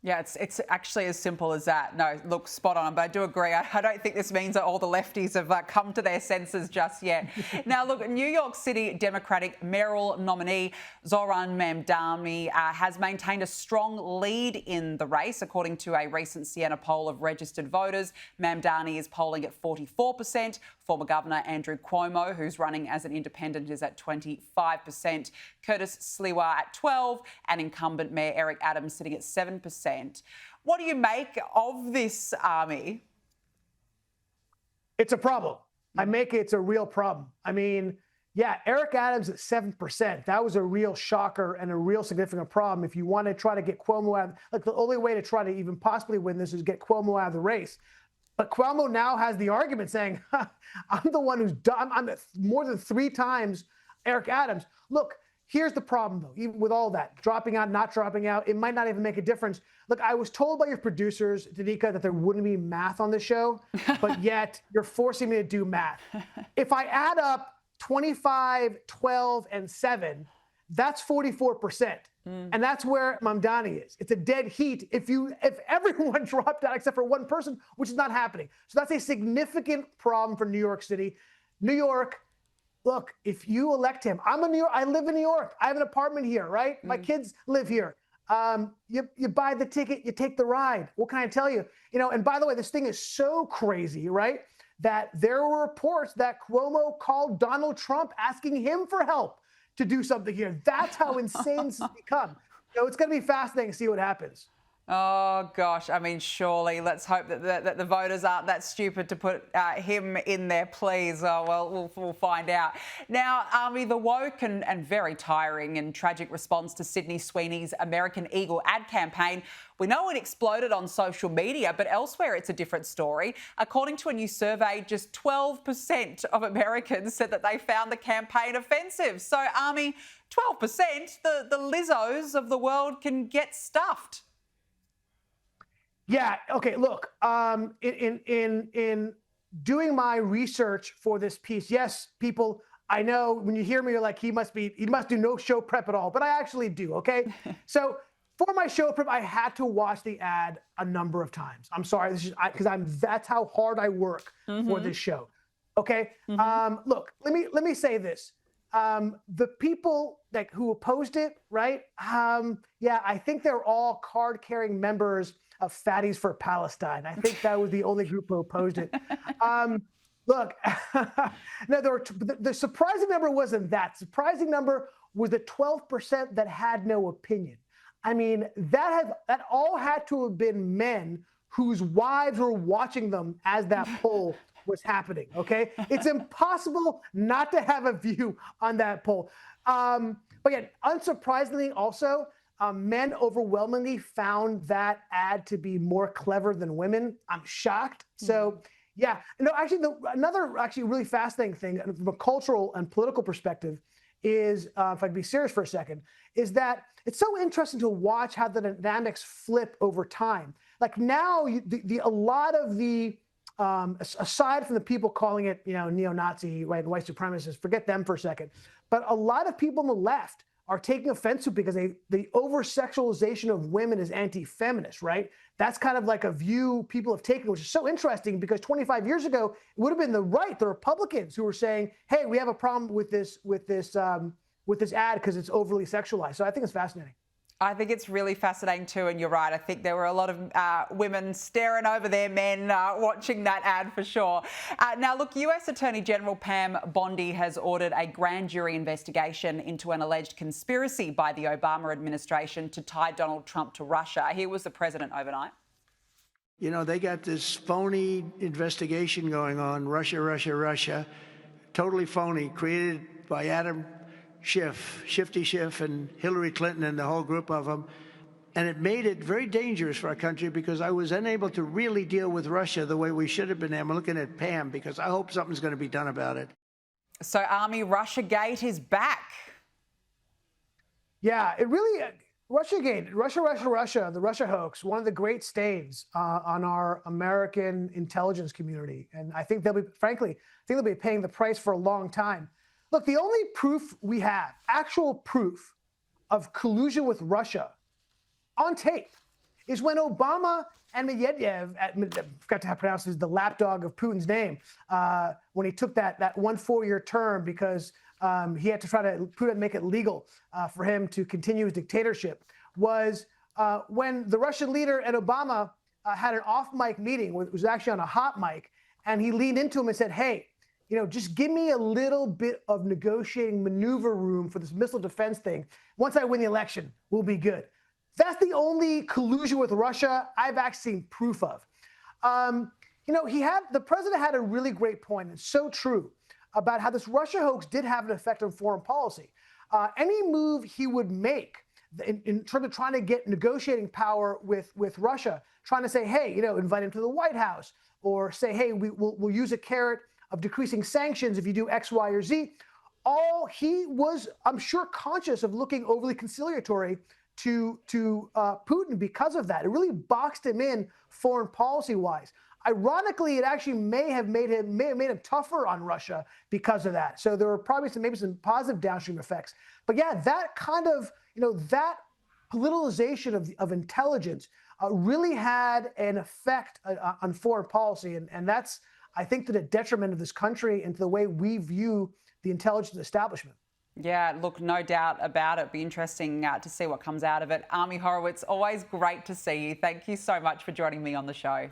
Yeah, it's actually as simple as that. No, look, spot on. But I do agree. I don't think this means that all the lefties have come to their senses just yet. Now, look, New York City Democratic mayoral nominee Zohran Mamdani has maintained a strong lead in the race, according to a recent Siena poll of registered voters. Mamdani is polling at 44%. Former Governor Andrew Cuomo, who's running as an independent, is at 25%. Curtis Sliwa at 12%, and incumbent Mayor Eric Adams sitting at 7%. What do you make of this, Ami? It's a problem. It's a real problem. I mean, yeah, Eric Adams at 7%. That was a real shocker and a real significant problem. If you want to try to get Cuomo out, like the only way to try to even possibly win this is get Cuomo out of the race. But Cuomo now has the argument saying, I'm the one who's done. I'm more than 3 times Eric Adams. Look, here's the problem, though. Even with all that, dropping out, not dropping out, it might not even make a difference. Look, I was told by your producers, Danica, that there wouldn't be math on the show, but yet you're forcing me to do math. If I add up 25, 12, and 7, that's 44%. And that's where Mamdani is. It's a dead heat if everyone dropped out except for one person, which is not happening. So that's a significant problem for New York City. New York, look, if you elect him, I'm a New York, I live in New York. I have an apartment here, right? My kids live here. You buy the ticket, you take the ride. What can I tell you? And by the way, this thing is so crazy, right? That there were reports that Cuomo called Donald Trump asking him for help to do something here. That's how insane this has become. It's going to be fascinating to see what happens. Oh, gosh. I mean, surely let's hope that the voters aren't that stupid to put him in there, please. Oh, well, we'll find out. Now, Ami, the woke and very tiring and tragic response to Sydney Sweeney's American Eagle ad campaign. We know it exploded on social media, but elsewhere it's a different story. According to a new survey, just 12% of Americans said that they found the campaign offensive. So, Ami, 12%, the Lizzos of the world can get stuffed. Yeah. Okay. Look, in doing my research for this piece, yes, people, I know when you hear me, you're like, he must do no show prep at all, but I actually do. Okay. So for my show prep, I had to watch the ad a number of times. I'm sorry, that's how hard I work for this show. Okay. Look, let me say this. The people who opposed it, right? Yeah, I think they're all card-carrying members of Fatties for Palestine. I think that was the only group who opposed it. Look, no, the surprising number wasn't that. Surprising number was the 12% that had no opinion. I mean, that all had to have been men whose wives were watching them as that poll was happening, okay? It's impossible not to have a view on that poll. But yet, unsurprisingly also, men overwhelmingly found that ad to be more clever than women. I'm shocked. So, yeah. No, actually, another really fascinating thing from a cultural and political perspective is, if I can be serious for a second, is that it's so interesting to watch how the dynamics flip over time. Like now, a lot of the, aside from the people calling it, neo-Nazi, right, white supremacists, forget them for a second. But a lot of people on the left are taking offense to because the over-sexualization of women is anti-feminist, right? That's kind of like a view people have taken, which is so interesting because 25 years ago, it would have been the Republicans who were saying, hey, we have a problem with this ad because it's overly sexualized. So I think it's fascinating. I think it's really fascinating too, and you're right. I think there were a lot of women staring over their men watching that ad for sure. Now, look, US Attorney General Pam Bondi has ordered a grand jury investigation into an alleged conspiracy by the Obama administration to tie Donald Trump to Russia. Here was the president overnight. They got this phony investigation going on, Russia, totally phony, created by Adam Shifty Schiff and Hillary Clinton and the whole group of them. And it made it very dangerous for our country because I was unable to really deal with Russia the way we should have been. I'm looking at Pam because I hope something's going to be done about it. So, Ami, Russiagate is back. Yeah, it really, Russiagate, Russia, the Russia hoax, one of the great stains on our American intelligence community. And I think they'll be paying the price for a long time. Look, the only proof we have, actual proof of collusion with Russia on tape, is when Obama and Medvedev, I forgot to pronounce the lapdog of Putin's name, when he took that 1 4-year term because he had to try to Putin make it legal for him to continue his dictatorship, was when the Russian leader and Obama had an off-mic meeting. It was actually on a hot mic, and he leaned into him and said, hey, just give me a little bit of negotiating maneuver room for this missile defense thing. Once I win the election, we'll be good. That's the only collusion with Russia I've actually seen proof of. The president had a really great point, and it's so true, about how this Russia hoax did have an effect on foreign policy. Any move he would make in terms of trying to get negotiating power with Russia, trying to say, hey, invite him to the White House, or say, hey, we'll use a carrot of decreasing sanctions if you do X, Y, or Z. He was, I'm sure, conscious of looking overly conciliatory to Putin because of that. It really boxed him in foreign policy-wise. Ironically, it actually may have made him tougher on Russia because of that. So there were probably some positive downstream effects. But yeah, that kind of that politicization of intelligence really had an effect on foreign policy, and that's, I think, to the detriment of this country and to the way we view the intelligence establishment. Yeah, look, no doubt about it. Be interesting to see what comes out of it. Ami Horowitz, always great to see you. Thank you so much for joining me on the show.